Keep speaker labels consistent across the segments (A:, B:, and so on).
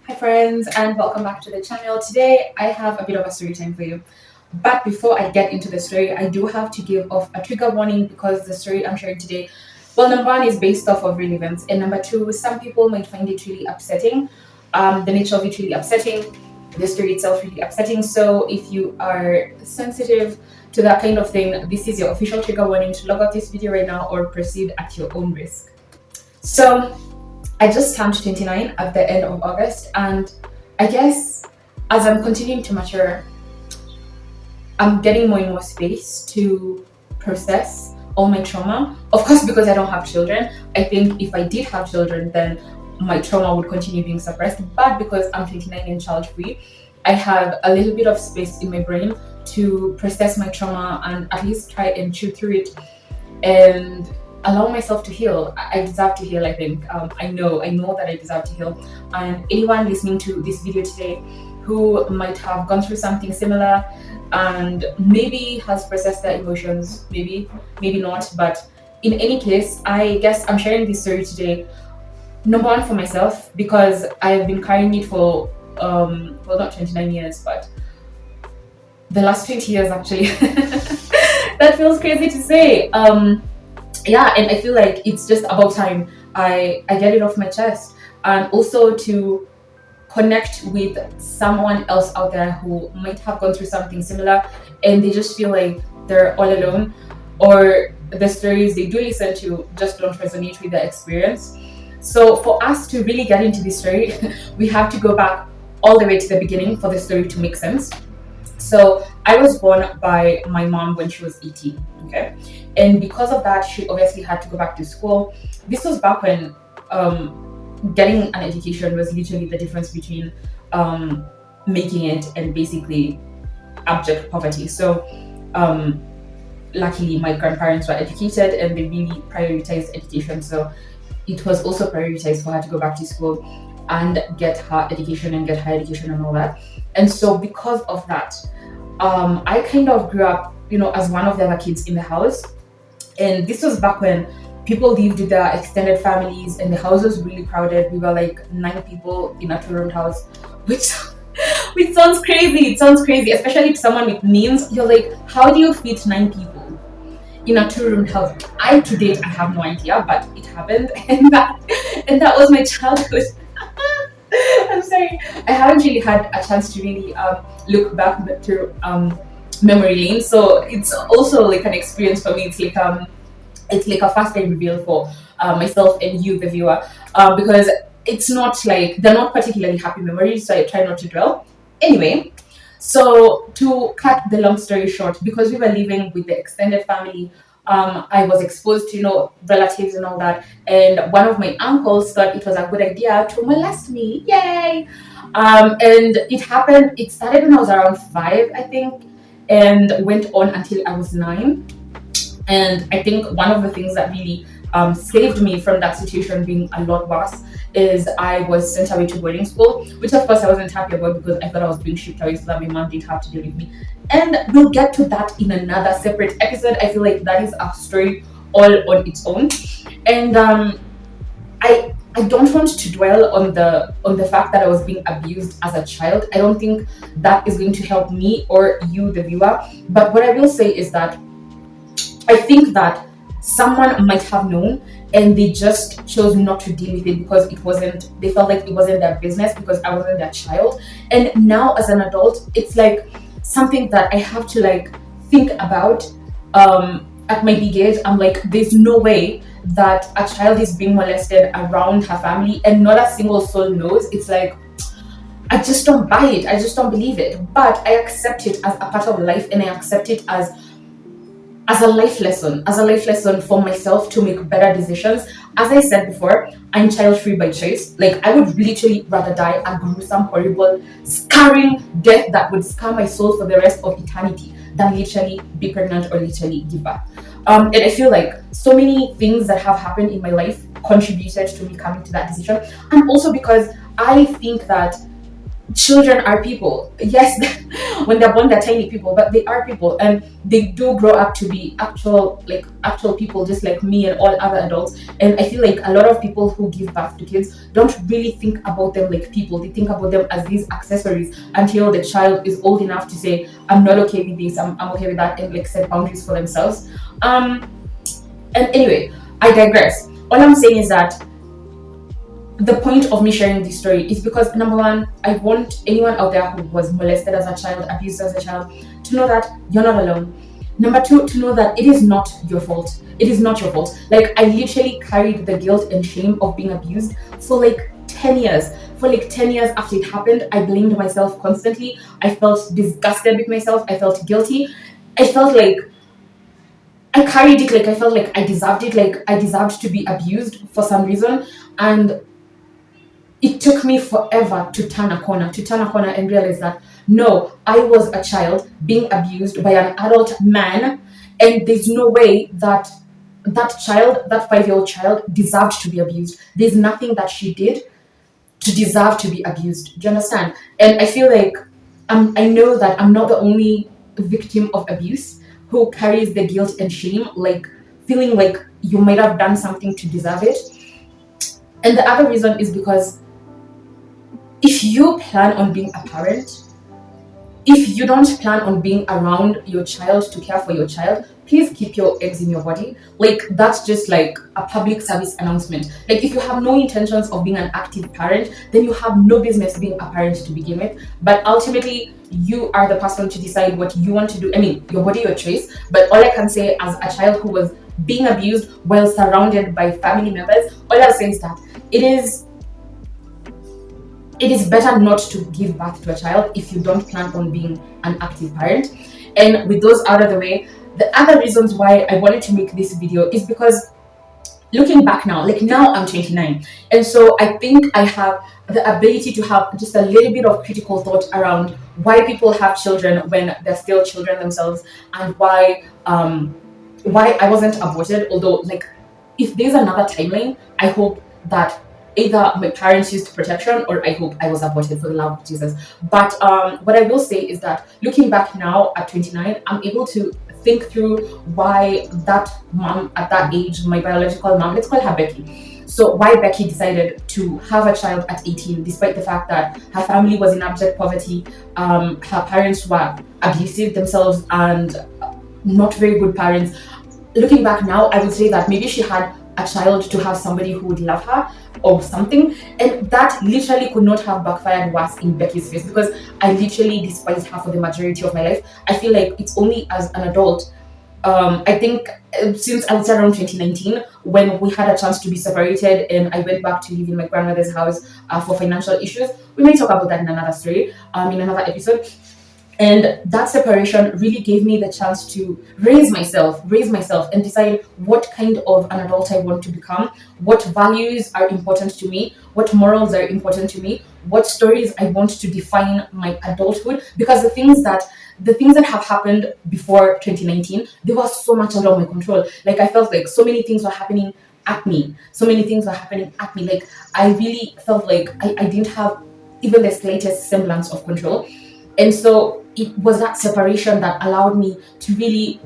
A: Hi friends, and welcome back to the channel. Today I have a bit of a story time for you. But before I get into the story, I do have to give off a trigger warning because the story I'm sharing today, well, number one is based off of real events, and number two, some people might find it really upsetting. The nature of it really upsetting, the story itself really upsetting. So if you are sensitive to that kind of thing, this is your official trigger warning to log out this video right now or proceed at your own risk. So I just turned 29 at the end of August, and I guess as I'm continuing to mature, I'm getting more and more space to process all my trauma. Of course, because I don't have children, I think if I did have children, then my trauma would continue being suppressed. But because I'm 29 and child free, I have a little bit of space in my brain to process my trauma and at least try and chew through it and allow myself to heal. I deserve to heal. I think I know that I deserve to heal. And anyone listening to this video today who might have gone through something similar and maybe has processed their emotions, maybe not, but in any case, I guess I'm sharing this story today, number one, for myself, because I've been carrying it for well, not 29 years, but the last 20 years actually. That feels crazy to say. Yeah, and I feel like it's just about time I get it off my chest, and also to connect with someone else out there who might have gone through something similar and they just feel like they're all alone, or the stories they do listen to just don't resonate with their experience. So for us to really get into this story, we have to go back all the way to the beginning for the story to make sense. So I was born by my mom when she was 18, okay? And because of that, she obviously had to go back to school. This was back when getting an education was literally the difference between making it and basically abject poverty. So luckily my grandparents were educated and they really prioritized education. So it was also prioritized for her to go back to school and get her education and all that. And so because of that, I kind of grew up, as one of the other kids in the house. And this was back when people lived with their extended families and the house was really crowded. We were like 9 people in a 2-room house, which sounds crazy. It sounds crazy, especially to someone with means. You're like, how do you fit 9 people in a 2-room house? To date, I have no idea, but it happened, and that was my childhood. I'm sorry, I haven't really had a chance to really look back to memory lane, so it's also like an experience for me. It's like a first time reveal for myself and you, the viewer, because it's not like they're not particularly happy memories, so I try not to dwell. Anyway, so to cut the long story short, because we were living with the extended family, I was exposed to relatives and all that, and one of my uncles thought it was a good idea to molest me. Yay! And it started when I was around 5, I think, and went on until I was 9. And I think one of the things that really saved me from that situation being a lot worse is I was sent away to boarding school, which of course I wasn't happy about because I thought I was being shipped away so that my mom didn't have to deal with me. And we'll get to that in another separate episode. I feel like that is a story all on its own. And I don't want to dwell on the fact that I was being abused as a child. I don't think that is going to help me or you, the viewer. But what I will say is that I think that someone might have known and they just chose not to deal with it because they felt like it wasn't their business because I wasn't their child. And now as an adult, it's like something that I have to think about at my big age. I'm like, there's no way that a child is being molested around her family and not a single soul knows. It's like, I just don't buy it. I just don't believe it. But I accept it as a part of life, and I accept it as a life lesson for myself to make better decisions. As I said before, I'm child free by choice. Like, I would literally rather die a gruesome, horrible, scarring death that would scar my soul for the rest of eternity than literally be pregnant or literally give birth. And I feel like so many things that have happened in my life contributed to me coming to that decision. And also because I think that children are people. Yes, when they're born, they're tiny people, but they are people, and they do grow up to be actual people, just like me and all other adults. And I feel like a lot of people who give birth to kids don't really think about them like people. They think about them as these accessories until the child is old enough to say, I'm not okay with this, I'm okay with that, and like set boundaries for themselves. And anyway, I digress. All I'm saying is that the point of me sharing this story is because, number one, I want anyone out there who was molested as a child, abused as a child, to know that you're not alone. Number two, to know that it is not your fault. It is not your fault. Like, I literally carried the guilt and shame of being abused for like 10 years. For like 10 years after it happened, I blamed myself constantly. I felt disgusted with myself. I felt guilty. I felt like I carried it, like I felt like I deserved it, like I deserved to be abused for some reason. And it took me forever to turn a corner, and realize that no, I was a child being abused by an adult man, and there's no way that child, that 5-year-old child, deserved to be abused. There's nothing that she did to deserve to be abused. Do you understand? And I feel like I know that I'm not the only victim of abuse who carries the guilt and shame, like feeling like you might have done something to deserve it. And the other reason is because if you plan on being a parent, if you don't plan on being around your child to care for your child, please keep your eggs in your body. Like, that's just like a public service announcement. Like, if you have no intentions of being an active parent, then you have no business being a parent to begin with. But ultimately, you are the person to decide what you want to do. I mean, your body, your choice. But all I can say, as a child who was being abused while surrounded by family members, all I'll say is that it is better not to give birth to a child if you don't plan on being an active parent. And with those out of the way, the other reasons why I wanted to make this video is because, looking back now, like now I'm 29, and so I think I have the ability to have just a little bit of critical thought around why people have children when they're still children themselves, and why I wasn't aborted. Although, like, if there's another timeline, I hope that either my parents used protection, or I hope I was aborted, for the love of Jesus. But what I will say is that, looking back now at 29, I'm able to think through why that mom at that age, my biological mom, let's call her Becky. So why Becky decided to have a child at 18, despite the fact that her family was in abject poverty, her parents were abusive themselves and not very good parents. Looking back now, I would say that maybe she had a child to have somebody who would love her or something, and that literally could not have backfired worse in Becky's face, because I literally despised her for the majority of my life. I feel like it's only as an adult, I think since I was around 2019, when we had a chance to be separated and I went back to live in my grandmother's house for financial issues. We may talk about that in another story, in another episode. And that separation really gave me the chance to raise myself and decide what kind of an adult I want to become, what values are important to me, what morals are important to me, what stories I want to define my adulthood. Because the things that have happened before 2019, they were so much out of my control. Like, I felt like so many things were happening at me. Like, I really felt like I didn't have even the slightest semblance of control. And so it was that separation that allowed me to really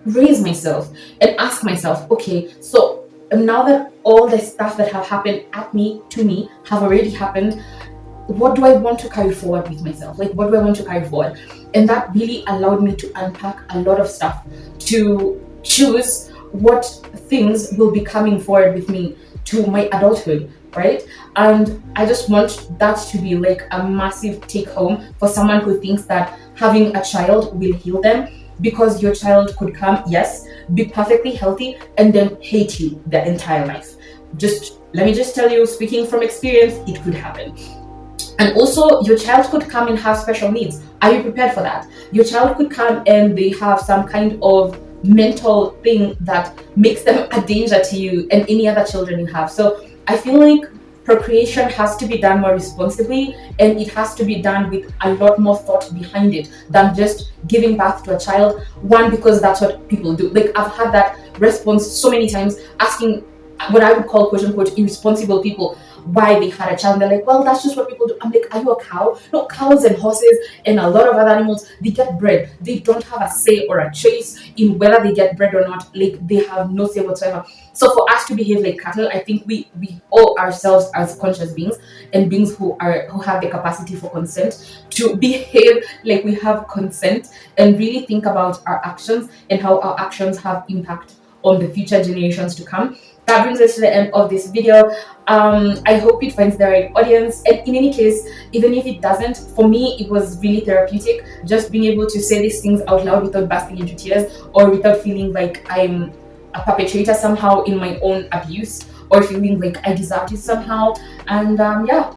A: raise myself and ask myself, okay, so now that all the stuff that have happened to me have already happened, what do I want to carry forward with myself? Like, what do I want to carry forward? And that really allowed me to unpack a lot of stuff, to choose what things will be coming forward with me to my adulthood, right? And I just want that to be like a massive take home for someone who thinks that having a child will heal them, because your child could come, yes, be perfectly healthy, and then hate you their entire life. Let me just tell you, speaking from experience, it could happen. And also, your child could come and have special needs. Are you prepared for that? Your child could come and they have some kind of mental thing that makes them a danger to you and any other children you have. So I feel like procreation has to be done more responsibly, and it has to be done with a lot more thought behind it than just giving birth to a child. One, because that's what people do. Like, I've had that response so many times, asking what I would call, quote unquote, irresponsible people, why they had a child. And they're like, well, that's just what people do. I'm like, are you a cow? No, cows and horses and a lot of other animals, they get bred. They don't have a say or a choice in whether they get bred or not. Like, they have no say whatsoever. So for us to behave like cattle, I think we owe ourselves as conscious beings and beings who have the capacity for consent to behave like we have consent and really think about our actions and how our actions have impact on the future generations to come. That brings us to the end of this video. I hope it finds the right audience, and in any case, even if it doesn't, for me it was really therapeutic just being able to say these things out loud without bursting into tears or without feeling like I'm a perpetrator somehow in my own abuse or feeling like I deserved it somehow. And yeah,